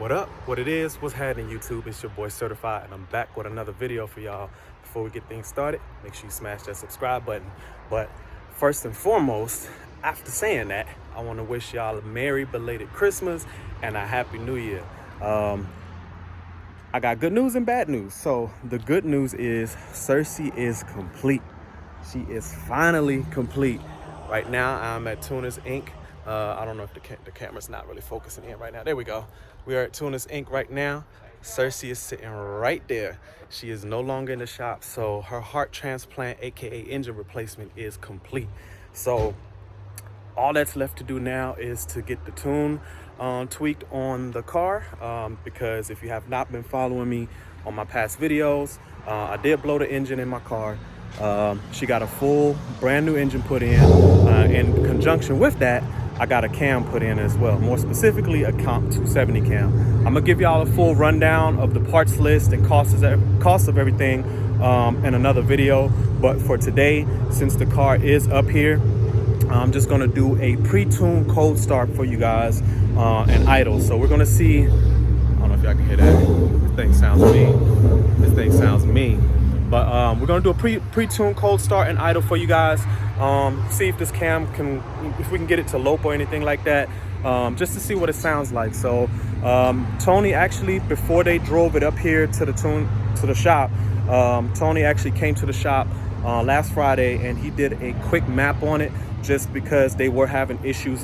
What up? What it is? What's happening, YouTube? It's your boy Srtfied, and I'm back with another video for y'all. Before we get things started, make sure you smash that subscribe button. But first and foremost, after saying that, I want to wish y'all a Merry belated Christmas and a Happy New Year. I got good news and bad news. So the good news is Cersei is complete. She is finally complete. Right now, I'm at Tuners Inc. I don't know if the camera's not really focusing in right now. There we go. We are at Tuners Inc. right now. Cersei is sitting right there. She is no longer in the shop, so her heart transplant, aka engine replacement, is complete. So all that's left to do now is to get the tune tweaked on the car, because if you have not been following me on my past videos, I did blow the engine in my car. She got a full brand new engine put in conjunction with that, I got a cam put in as well, more specifically a Comp 270 cam. I'm gonna give y'all a full rundown of the parts list and costs of everything in another video, but for today, since the car is up here, I'm just gonna do a pre-tuned cold start for you guys and idle. So we're gonna see, I don't know if y'all can hear that, this thing sounds mean. This thing sounds mean. But we're gonna do a pre-tuned cold start and idle for you guys. See if this cam if we can get it to lope or anything like that, just to see what it sounds like. So Tony actually, before they drove it up here to the shop, Tony actually came to the shop last Friday and he did a quick map on it, just because they were having issues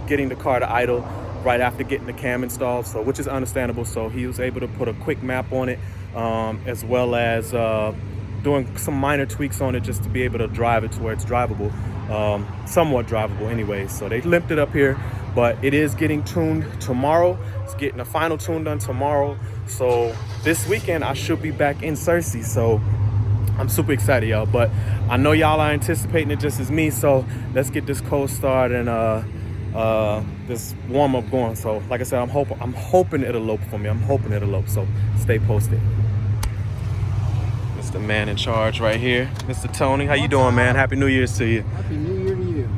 getting the car to idle right after getting the cam installed, so which is understandable. So he was able to put a quick map on it, as well as doing some minor tweaks on it just to be able to drive it to where it's drivable, somewhat drivable anyway. So they limped it up here, but it is getting tuned tomorrow. It's getting a final tune done tomorrow. So this weekend I should be back in Cersei. So I'm super excited, y'all. But I know y'all are anticipating it just as me. So let's get this cold start and this warm up going. So like I said, I'm hoping it'll lope for me. I'm hoping it'll lope. So stay posted. The man in charge right here, Mr. Tony. How you doing, man? Happy New Year's to you. Happy New Year to you.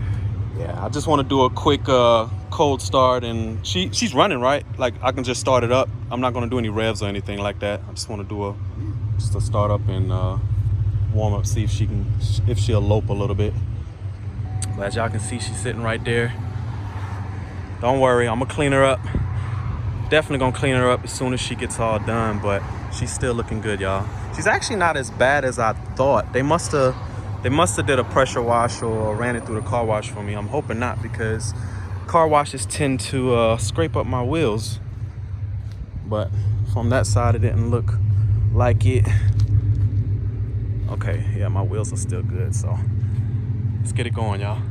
Yeah, I just want to do a quick cold start, and she's running, right? Like I can just start it up. I'm not going to do any revs or anything like that. I just want to do just a start up and warm up, see if she'll lope a little bit. But as y'all can see, she's sitting right there. Don't worry, I'm gonna clean her up. Definitely gonna clean her up as soon as she gets all done, but she's still looking good, y'all. She's actually not as bad as I thought. They must have did a pressure wash or ran it through the car wash for me. I'm hoping not, because car washes tend to scrape up my wheels. But from that side, it didn't look like it. Okay, yeah, my wheels are still good, so let's get it going, y'all.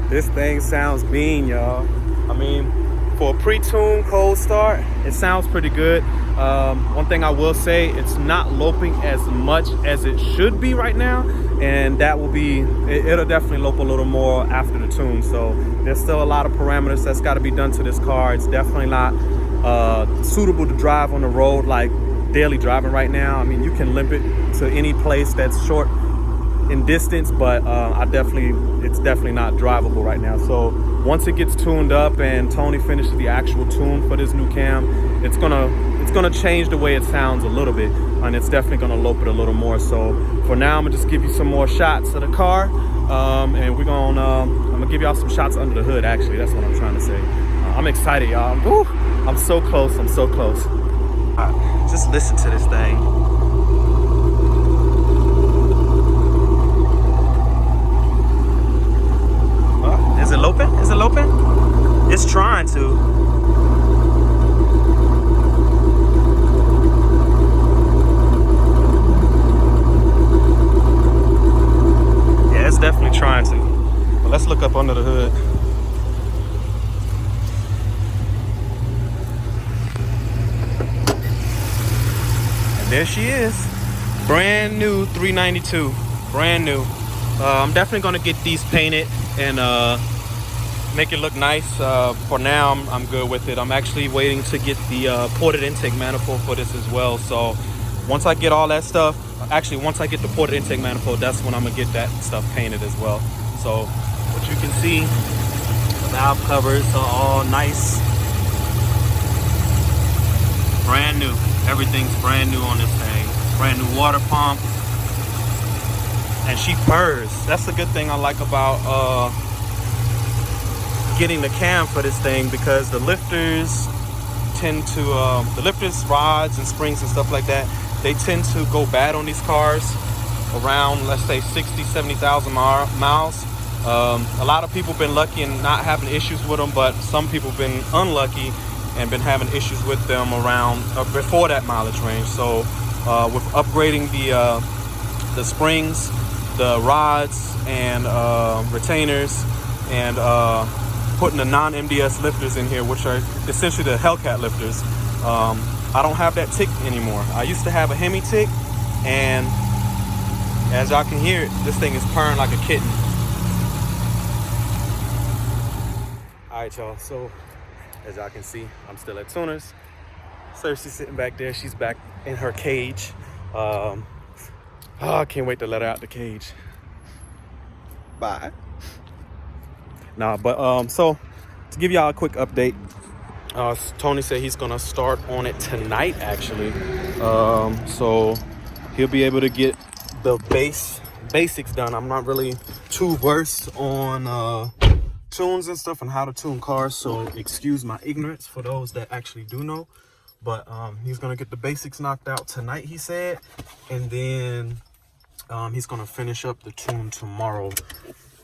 This thing sounds mean, y'all. I mean, for a pre-tuned cold start, it sounds pretty good. One thing I will say, it's not loping as much as it should be right now, and that will be, it'll definitely lope a little more after the tune. So there's still a lot of parameters that's got to be done to this car. It's definitely not suitable to drive on the road like daily driving right now. I mean, you can limp it to any place that's short in distance, but it's definitely not drivable right now. So once it gets tuned up and Tony finishes the actual tune for this new cam, it's gonna change the way it sounds a little bit, and it's definitely gonna lope it a little more. So for now, I'm gonna just give you some more shots of the car, and I'm gonna give y'all some shots under the hood. Actually, that's what I'm trying to say. I'm excited, y'all. I'm so close. I'm so close. Just listen to this thing. Is it loping? Is it loping? It's trying to. Yeah, it's definitely trying to. But let's look up under the hood. And there she is. Brand new 392. Brand new. I'm definitely gonna get these painted and make it look nice. For now, I'm good with it. I'm actually waiting to get the ported intake manifold for this as well. So once I get all that stuff, actually once I get the ported intake manifold, that's when I'm gonna get that stuff painted as well. So what you can see, the valve covers are all nice, brand new. Everything's brand new on this thing. Brand new water pump, and she purrs. That's the good thing I like about getting the cam for this thing, because the lifters tend to the lifters, rods and springs and stuff like that, they tend to go bad on these cars around, let's say, 60-70,000 miles. A lot of people have been lucky and not having issues with them, but some people have been unlucky and been having issues with them around before that mileage range. So with upgrading the springs, the rods and retainers, and putting the non-MDS lifters in here, which are essentially the Hellcat lifters, I don't have that tick anymore. I used to have a Hemi tick, and as y'all can hear, this thing is purring like a kitten. All right, y'all, so as y'all can see, I'm still at Tuners. Cersei's sitting back there. She's back in her cage. I can't wait to let her out the cage. Bye. Nah, but so to give y'all a quick update, Tony said he's gonna start on it tonight, actually. So he'll be able to get the basics done. I'm not really too versed on tunes and stuff and how to tune cars, so excuse my ignorance for those that actually do know. But he's gonna get the basics knocked out tonight, he said, and then he's gonna finish up the tune tomorrow.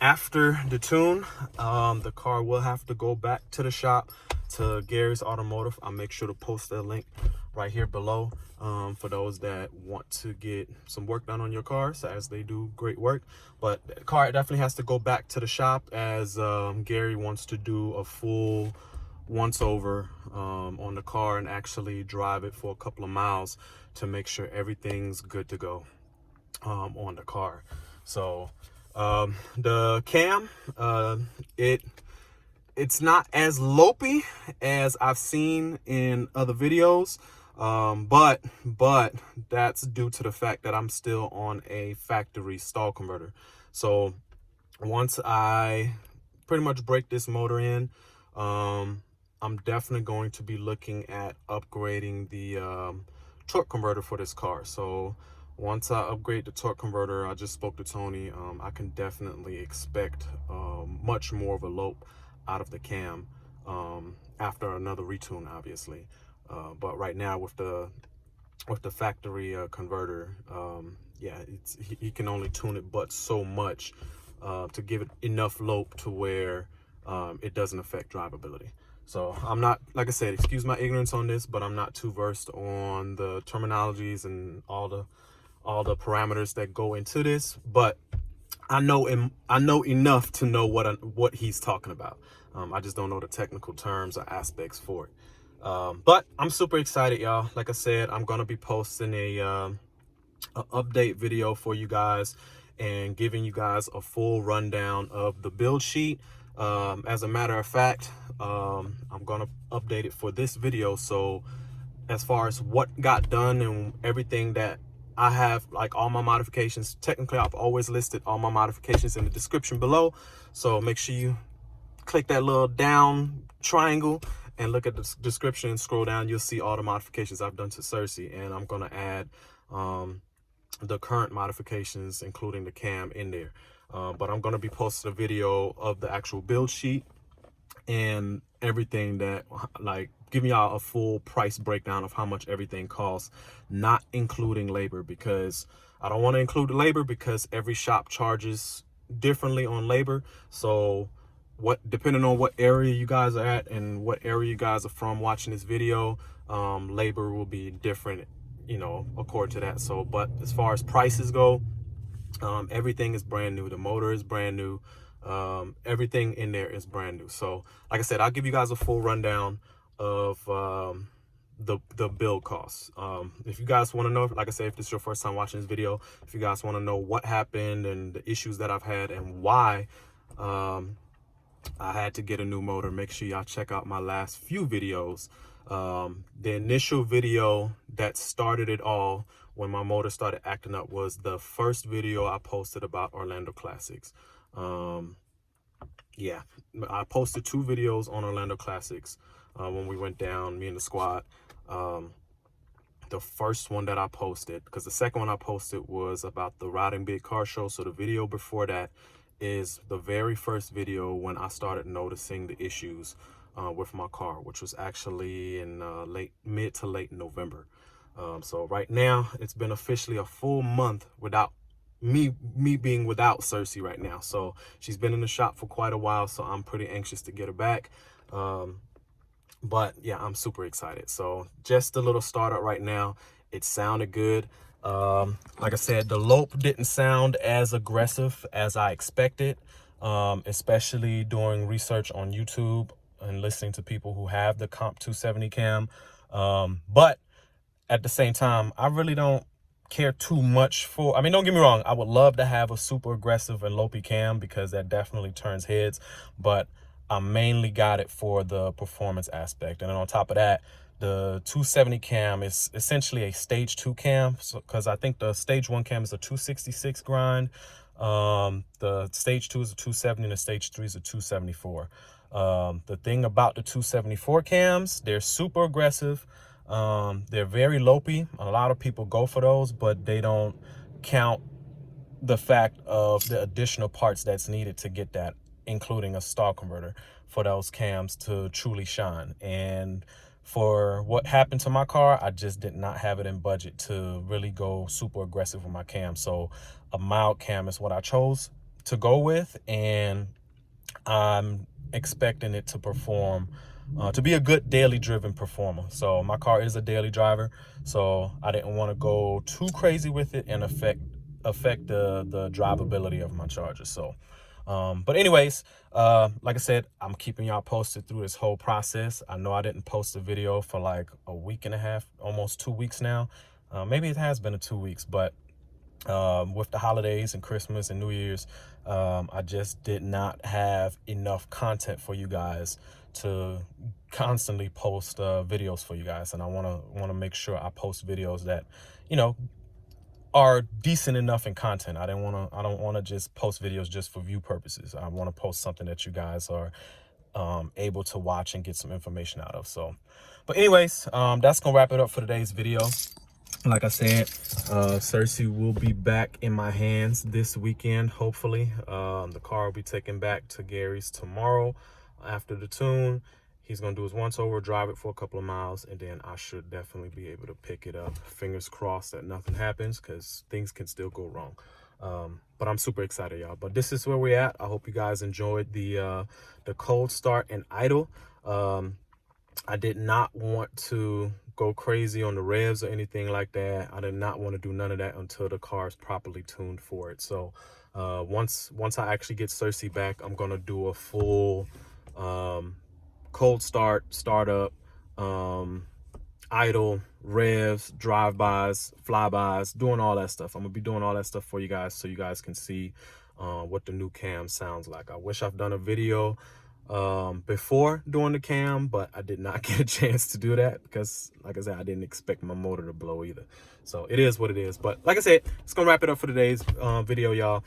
After the tune, the car will have to go back to the shop, to Gary's Automotive. I'll make sure to post a link right here below for those that want to get some work done on your cars, as they do great work. But the car definitely has to go back to the shop, as Gary wants to do a full once over on the car and actually drive it for a couple of miles to make sure everything's good to go on the car. So the cam, it's not as lopey as I've seen in other videos, but that's due to the fact that I'm still on a factory stall converter. So once I pretty much break this motor in, I'm definitely going to be looking at upgrading the torque converter for this car. So once I upgrade the torque converter, I just spoke to Tony, I can definitely expect much more of a lope out of the cam after another retune, obviously. But right now with the factory converter, yeah, he can only tune it but so much to give it enough lope to where it doesn't affect drivability. So I'm not, like I said, excuse my ignorance on this, but I'm not too versed on the terminologies and all the parameters that go into this, but I know enough to know what he's talking about. I just don't know the technical terms or aspects for it. But I'm super excited, y'all. Like I said, I'm gonna be posting a update video for you guys and giving you guys a full rundown of the build sheet. As a matter of fact, I'm gonna update it for this video. So as far as what got done and everything that I have, like all my modifications, technically I've always listed all my modifications in the description below. So make sure you click that little down triangle and look at the description and scroll down. You'll see all the modifications I've done to Cersei, and I'm going to add the current modifications, including the cam, in there. But I'm going to be posting a video of the actual build sheet and everything, that like giving y'all a full price breakdown of how much everything costs, not including labor, because I don't want to include the labor because every shop charges differently on labor. So depending on what area you guys are at and what area you guys are from watching this video, labor will be different, you know, according to that. So, but as far as prices go, everything is brand new. The motor is brand new. Everything in there is brand new. So like I said, I'll give you guys a full rundown of the build costs. If you guys want to know, like I said, if this is your first time watching this video, if you guys want to know what happened and the issues that I've had and why I had to get a new motor, make sure y'all check out my last few videos. The initial video that started it all, when my motor started acting up, was the first video I posted about Orlando Classics. Yeah, I posted 2 videos on Orlando Classics when we went down, me and the squad. The first one that I posted, because the second one I posted was about the Riding Big Car Show. So the video before that is the very first video when I started noticing the issues with my car, which was actually in mid to late November. So right now it's been officially a full month without me being without Cersei right now. So she's been in the shop for quite a while, so I'm pretty anxious to get her back. But yeah, I'm super excited. So just a little startup right now. It sounded good. Like I said, the lope didn't sound as aggressive as I expected, especially doing research on YouTube and listening to people who have the Comp 270 cam. But at the same time, I really don't care too much for, I mean, don't get me wrong, I would love to have a super aggressive and lopey cam because that definitely turns heads, but I mainly got it for the performance aspect. And then on top of that, the 270 cam is essentially a stage 2 cam, so because I think the stage 1 cam is a 266 grind, the stage 2 is a 270, and the stage 3 is a 274. The thing about the 274 cams, they're super aggressive. They're very lopey. A lot of people go for those, but they don't count the fact of the additional parts that's needed to get that, including a stall converter, for those cams to truly shine. And for what happened to my car, I just did not have it in budget to really go super aggressive with my cam. So a mild cam is what I chose to go with, and I'm expecting it to perform, to be a good daily driven performer. So my car is a daily driver, so I didn't want to go too crazy with it and affect the drivability of my Charger. So but anyways, like I said, I'm keeping y'all posted through this whole process. I know I didn't post a video for like a week and a half, almost 2 weeks now. Maybe it has been 2 weeks, but with the holidays and Christmas and New Year's, I just did not have enough content for you guys to constantly post videos for you guys. And I want to make sure I post videos that, you know, are decent enough in content. I don't want to just post videos just for view purposes. I want to post something that you guys are able to watch and get some information out of. So, but anyways, that's gonna wrap it up for today's video. Like I said, Cersei will be back in my hands this weekend, hopefully. The car will be taken back to Gary's tomorrow after the tune. He's going to do his once-over, drive it for a couple of miles, and then I should definitely be able to pick it up. Fingers crossed that nothing happens, because things can still go wrong. But I'm super excited, y'all. But this is where we're at. I hope you guys enjoyed the cold start and idle. I did not want to go crazy on the revs or anything like that. I did not want to do none of that until the car is properly tuned for it. So once I actually get Cersei back, I'm going to do a full cold start, startup, idle, revs, drive-bys, flybys, doing all that stuff. I'm gonna be doing all that stuff for you guys so you guys can see what the new cam sounds like. I wish I've done a video before doing the cam, but I did not get a chance to do that because, like I said, I didn't expect my motor to blow either. So it is what it is. But like I said, it's gonna wrap it up for today's video, y'all.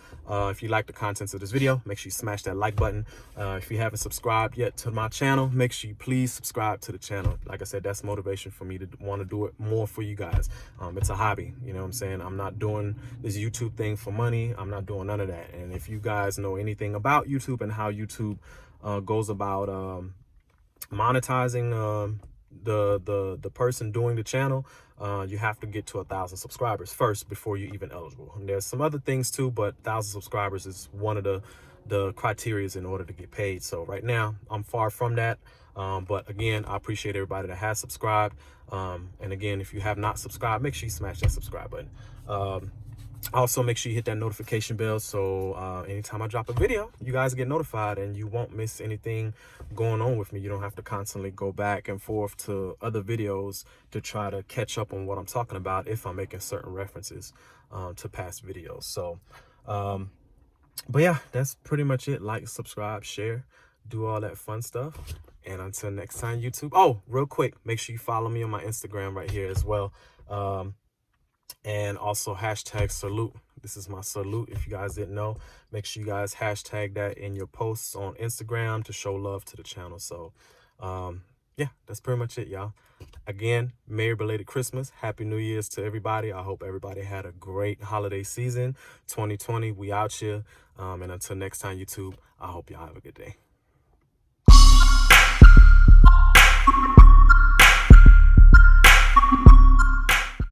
If you like the contents of this video, make sure you smash that like button. If you haven't subscribed yet to my channel, make sure you please subscribe to the channel. Like I said, that's motivation for me to want to do it more for you guys. It's a hobby, you know what I'm saying? I'm not doing this YouTube thing for money. I'm not doing none of that. And if you guys know anything about YouTube and how YouTube goes about monetizing the person doing the channel, you have to get to 1,000 subscribers first before you're even eligible. And there's some other things too, but 1,000 subscribers is one of the criteria in order to get paid. So right now I'm far from that, but again, I appreciate everybody that has subscribed, and again, if you have not subscribed, make sure you smash that subscribe button. Also, make sure you hit that notification bell so anytime I drop a video, you guys get notified and you won't miss anything going on with me. You don't have to constantly go back and forth to other videos to try to catch up on what I'm talking about if I'm making certain references to past videos. So, but yeah, that's pretty much it. Like, subscribe, share, do all that fun stuff. And until next time, YouTube. Oh, real quick, make sure you follow me on my Instagram right here as well. And also hashtag salute. This is my salute. If you guys didn't know, make sure you guys hashtag that in your posts on Instagram to show love to the channel. So yeah, that's pretty much it, y'all. Again, Merry belated Christmas, Happy New Year's to everybody. I hope everybody had a great holiday season. 2020, we out here. And until next time, YouTube, I hope y'all have a good day.